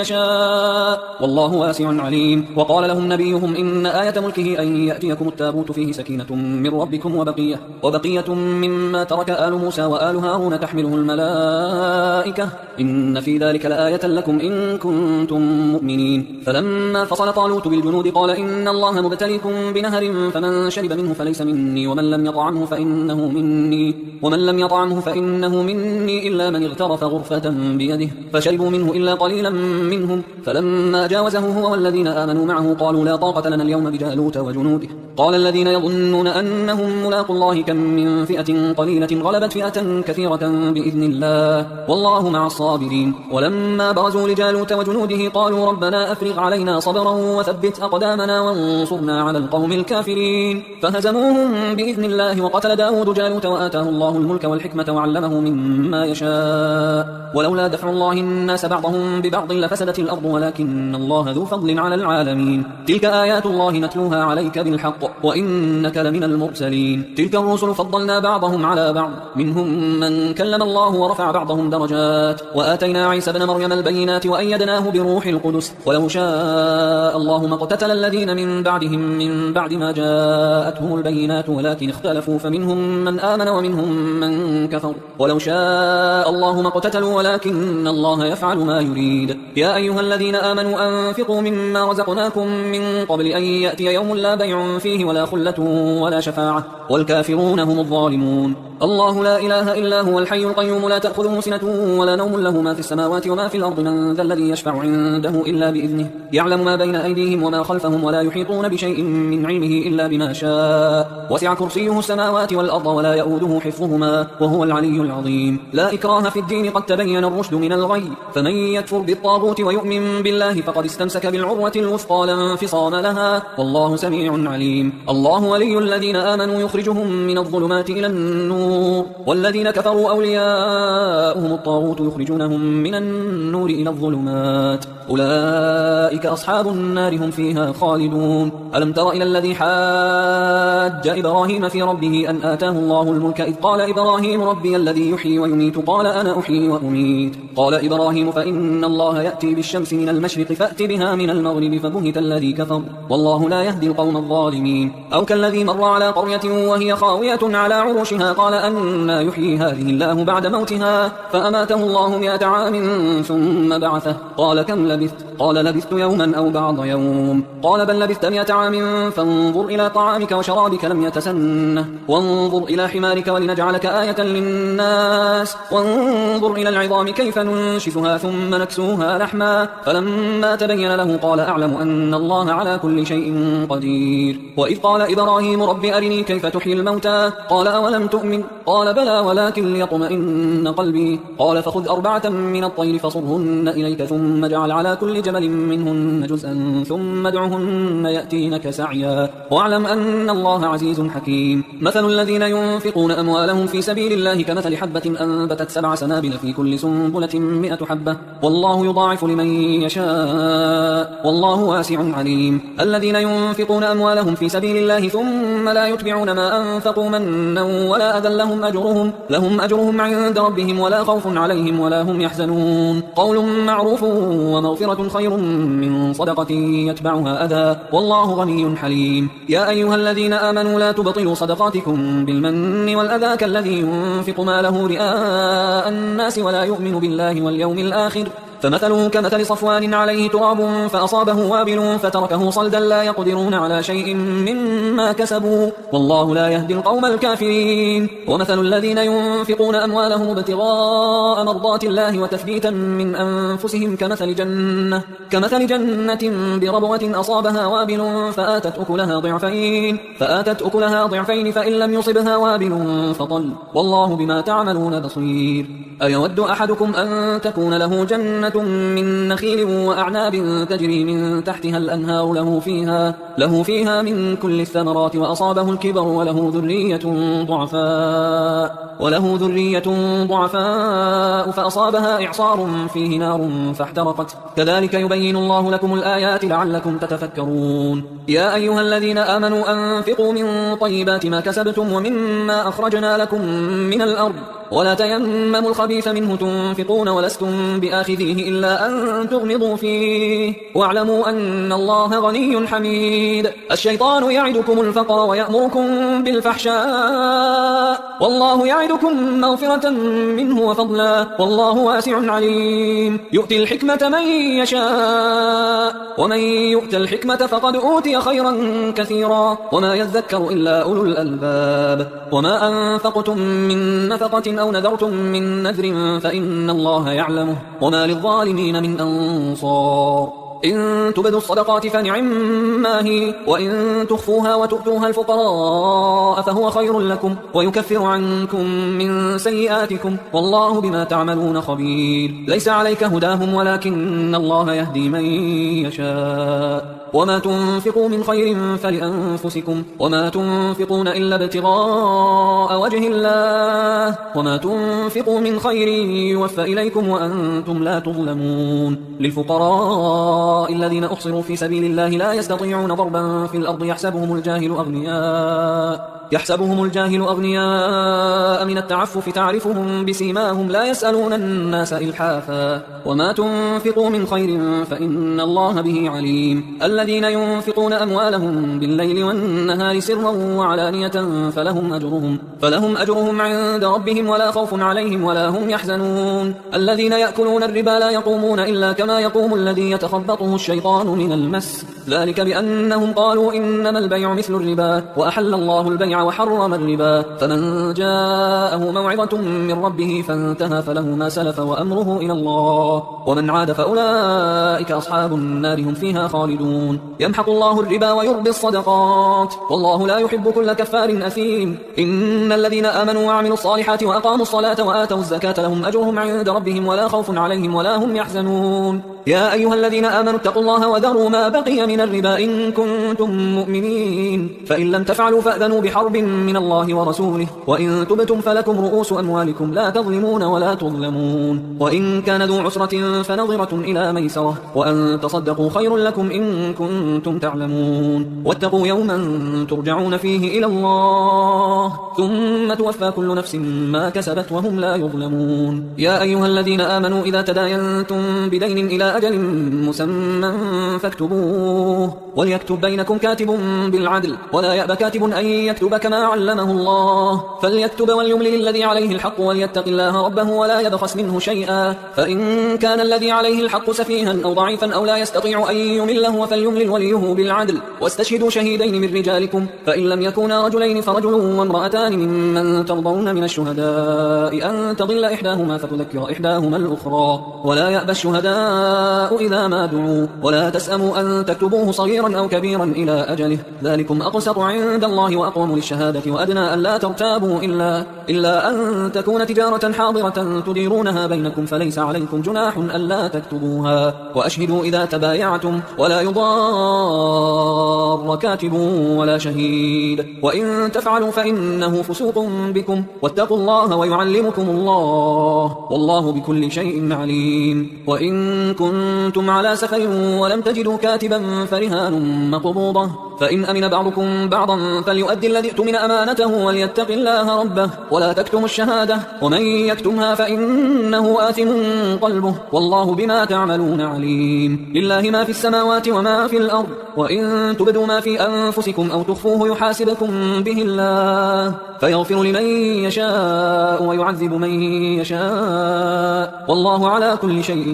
يشاء والله واسع عليم. وقال لهم نبيهم إن آية ملكه أن يأتيكم التابوت فيه سكينة من ربكم وبقية مما ترك آل موسى وآل هارون تحمله الملائكة إن في ذلك لآية لكم إن كنتم مؤمنين. فلما فصل طالوت بالجنود قال إن الله مبتليكم بنهر فمن شرب منه فليس مني ومن لم يطعمه فإنه مني إلا من اغترف غرفة بيده فشربوا منه إلا قليلا منهم فلما جاوزه هو والذين آمنوا معه قالوا لا طاقة لنا اليوم بجالوت وجنوده قال الذين يظنون أنهم ملاقوا الله كم من فئة قليلة غلبت فئة كثيرة بإذن الله والله مع الصابرين. ولما برزوا لجالوت وجنوده قالوا ربنا أفرغ علينا صبرا وثبت أقدامنا وانصرنا على القوم الكافرين فهزموهم بإذن الله. وقتل داود جالوت وآتاه الله الملك والحكمة وعلمه مما يشاء ولولا دفع الله الناس بعضهم ببعض لفسدت الأرض ولكن الله ذو فضل على العالمين. تلك آيات الله نتلوها عليك بالحق وإنك لمن المرسلين. تلك الرسل فضلنا بعضهم على بعض منهم من كلم الله ورفع بعضهم درجات وآتينا عيسى ابن مريم البينات وأيدناه بروح القدس ولو شاء الله ما اقتتل الذين من بعدهم من بعد ما جاءتهم البينات ولكن اختلفوا فمنهم من آمن ومنهم من كفر ولو شاء الله ما اقتتلوا ولكن الله يفعل ما يريد. يا أيها الذين آمنوا وأنفقوا مما رزقناكم من قبل أن يأتي يوم لا بيع فيه ولا خلة ولا شفاعة والكافرون هم الظالمون. الله لا إله إلا هو الحي القيوم لا تأخذه سنة ولا نوم له ما في السماوات وما في الأرض من ذا الذي يشفع عنده إلا بإذنه يعلم ما بين أيديهم وما خلفهم ولا يحيطون بشيء من علمه إلا بما شاء وسع كرسيه السماوات والأرض ولا يؤوده حفظهما وهو العلي العظيم. لا إكراه في الدين قد تبين الرشد من الغي فمن يكفر بالطاغوت ويؤمن بالله فقد استمسك بالعروة الوثقى لا انفصام لها والله سميع عليم. الله ولي الذين آمنوا يخرجهم من الظلمات إلى النور والذين كفروا أولياؤهم الطاغوت يخرجونهم من النور إلى الظلمات أولئك أصحاب النار هم فيها خالدون. ألم تر إلى الذي حاج إبراهيم في ربه أن آتاه الله الملك إذ قال إبراهيم ربي الذي يحيي ويميت قال أنا أحيي وأميت قال إبراهيم فإن الله يأتي بالشمس من المشرق فأت بها من المغرب فبهت الذي كفر والله لا يهدي القوم الظالمين. أو كالذي مر على قرية وهي خاوية على عروشها قال أنى يحيي هذه الله بعد موتها فأماته الله 100 عام ثم بعثه قال كم لبثت قال لبثت يوما أو بعض يوم قال بل لبثت 100 عام فانظر إلى طعامك وشرابك لم يتسنه وانظر إلى حمارك ولنجعلك آية للناس وانظر إلى العظام كيف ننشفها ثم نكسوها لحما فلما تبين له قال أعلم أن الله على كل شيء قدير. وإذ قال إبراهيم رب أرني كيف تحيي الموتى قال أولم تؤمن قال بلى ولكن ليطمئن قلبي قال فخذ 4 من الطير فصرهن إليك ثم اجعل على كل جبل منهن جزءا ثم ادعهن يأتينك سعيا واعلم أن الله عزيز حكيم. مثل الذين ينفقون أموالهم في سبيل الله كمثل حبة أنبتت 7 سنابل في كل سنبلة 100 حبة والله يضاعف لمن يشاء والله واسع عليم. الذين ينفقون أموالهم في سبيل الله ثم لا يتبعون ما أنفقوا منا ولا أذى لهم أجرهم عند ربهم ولا خوف عليهم ولا هم يحزنون. قول معروف ومغفرة خير من صدقة يتبعها أذى والله غني حليم. يا أيها الذين آمنوا لا تبطلوا صدقاتكم بالمن والأذى كالذي ينفق ماله رئاء الناس ولا يؤمن بالله واليوم الآخر فمثله كمثل صفوان عليه تراب فأصابه وابل فتركه صلدا لا يقدرون على شيء مما كسبوا والله لا يهدي القوم الكافرين. ومثل الذين ينفقون أموالهم ابتغاء مرضات الله وتثبيتا من أنفسهم كمثل جنة بربوة أصابها وابل فآتت أكلها ضعفين فإن لم يصبها وابل فطل والله بما تعملون بصير. أيود أحدكم أن تكون له جنة من نخيل وأعناب تجري من تحتها الأنهار له فيها من كل الثمرات وأصابه الكبر وله ذرية ضعفاء فأصابها إعصار فيه نار فاحترقت كذلك يبين الله لكم الآيات لعلكم تتفكرون. يا أيها الذين آمنوا أنفقوا من طيبات ما كسبتم ومما أخرجنا لكم من الأرض ولا تيمموا الخبيث منه تنفقون ولستم بآخذيه إلا أن تغمضوا فيه واعلموا أن الله غني حميد. الشيطان يعدكم الفقر ويأمركم بالفحشاء والله يعدكم مغفرة منه وفضلا والله واسع عليم. يؤتي الحكمة من يشاء ومن يؤت الحكمة فقد أوتي خيرا كثيرا وما يذكر إلا أولو الألباب. وما أنفقتم من نفقة أو نذرتم من نذر فإن الله يعلمه وما للظالمين من أنصار. إن تبدوا الصدقات فنعما هي وإن تخفوها وتؤتوها الفقراء فهو خير لكم ويكفر عنكم من سيئاتكم والله بما تعملون خبير. ليس عليك هداهم ولكن الله يهدي من يشاء وما تنفقوا من خير فلأنفسكم وما تنفقون إلا ابتغاء وجه الله وما تنفقوا من خير يوفى إليكم وأنتم لا تظلمون. للفقراء الذين أحصروا في سبيل الله لا يستطيعون ضربا في الأرض يحسبهم الجاهل أغنياء يحسبهم الجاهل أغنياء من التعفف تعرفهم بسيماهم لا يسألون الناس إلحافا وما تنفقوا من خير فإن الله به عليم الذين ينفقون أموالهم بالليل والنهار سرا وعلانية فلهم أجرهم عند ربهم ولا خوف عليهم ولا هم يحزنون الذين يأكلون الربا لا يقومون إلا كما يقوم الذي يتخبطه الشيطان من المس ذلك بأنهم قالوا إنما البيع مثل الربا وأحل الله البيع وحرم الربا فمن جاءه موعظة من ربه فانتهى فله ما سلف وأمره إلى الله ومن عاد فأولئك أصحاب النار هم فيها خالدون يمحق الله الربا ويربي الصدقات والله لا يحب كل كفار أثيم إن الذين آمنوا وعملوا الصالحات وأقاموا الصلاة وآتوا الزكاة لهم أجرهم عند ربهم ولا خوف عليهم ولا هم يحزنون يا أيها الذين آمنوا اتقوا الله وذروا ما بقي من الربا إن كنتم مؤمنين فإن لم تفعلوا فأذنوا بحرب من الله ورسوله وإن تبتم فلكم رؤوس أموالكم لا تظلمون ولا تظلمون وإن كان ذو عسرة فنظرة إلى ميسرة وأن تصدقوا خير لكم إن كنتم تعلمون واتقوا يوما ترجعون فيه إلى الله ثم توفى كل نفس ما كسبت وهم لا يظلمون يا أيها الذين آمنوا إذا تداينتم بدين إلى أجل مسمى فاكتبوه وليكتب بينكم كاتب بالعدل ولا يأبى كاتب أن يكتب كما علمه الله فليكتب وليملل الذي عليه الحق وليتق الله ربه ولا يبخس منه شيئا فإن كان الذي عليه الحق سفيها أو ضعيفا أو لا يستطيع أن يمله فليملل وليه بالعدل واستشهدوا شهيدين من رجالكم فإن لم يكونا رجلين فرجل وامرأتان ممن ترضون من الشهداء أن تضل إحداهما فتذكر إحداهما الأخرى ولا يأبى الشهداء إذا ما دعوا ولا تسأموا أن تكتبوه صغيرا أو كبيرا إلى أجله ذلكم أقسط عند الله وأقوم للشهادة وأدنى أن لا ترتابوا إلا أن تكون تجارة حاضرة تديرونها بينكم فليس عليكم جناح ألا تكتبوها وأشهدوا إذا تبايعتم ولا يضار كاتب ولا شهيد وإن تفعلوا فإنه فسوق بكم واتقوا الله ويعلمكم الله والله بكل شيء عليم وإن كنتم على سفر ولم تجدوا كاتبا فرهان مقبوضة فإن أمن بعضكم بعضا فليؤدي الذي اؤتمن أمانته وليتق الله ربه ولا تكتموا الشهادة ومن يكتمها فإنه آثم قلبه والله بما تعملون عليم لله ما في السماوات وما في الأرض وإن تبدوا ما في أنفسكم أو تخفوه يحاسبكم به الله فيغفر لمن يشاء ويعذب من يشاء والله على كل شيء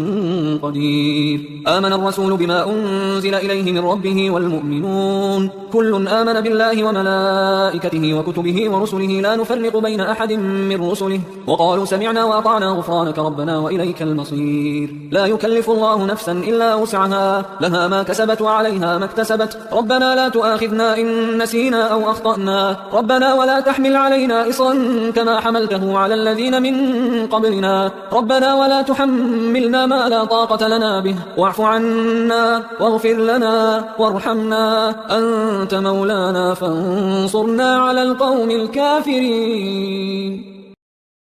قدير آمن الرسول بما أنزل إليه من ربه والمؤمنون كل آمن بالله وملائكته وكتبه ورسله لا نفرق بين أحد من رسله وقالوا سمعنا وأطعنا غفرانك ربنا وإليك المصير لا يكلف الله نفسا إلا وسعها لها ما كسبت وعليها ما اكتسبت ربنا لا تؤاخذنا إن نسينا أو أخطأنا ربنا ولا تحمل علينا إصرا كما حملته على الذين من قبلنا ربنا ولا تحملنا ما لا طاقة لنا به واعف عنا واغفر لنا وارحمنا أنت مولانا فانصرنا على القوم الكافرين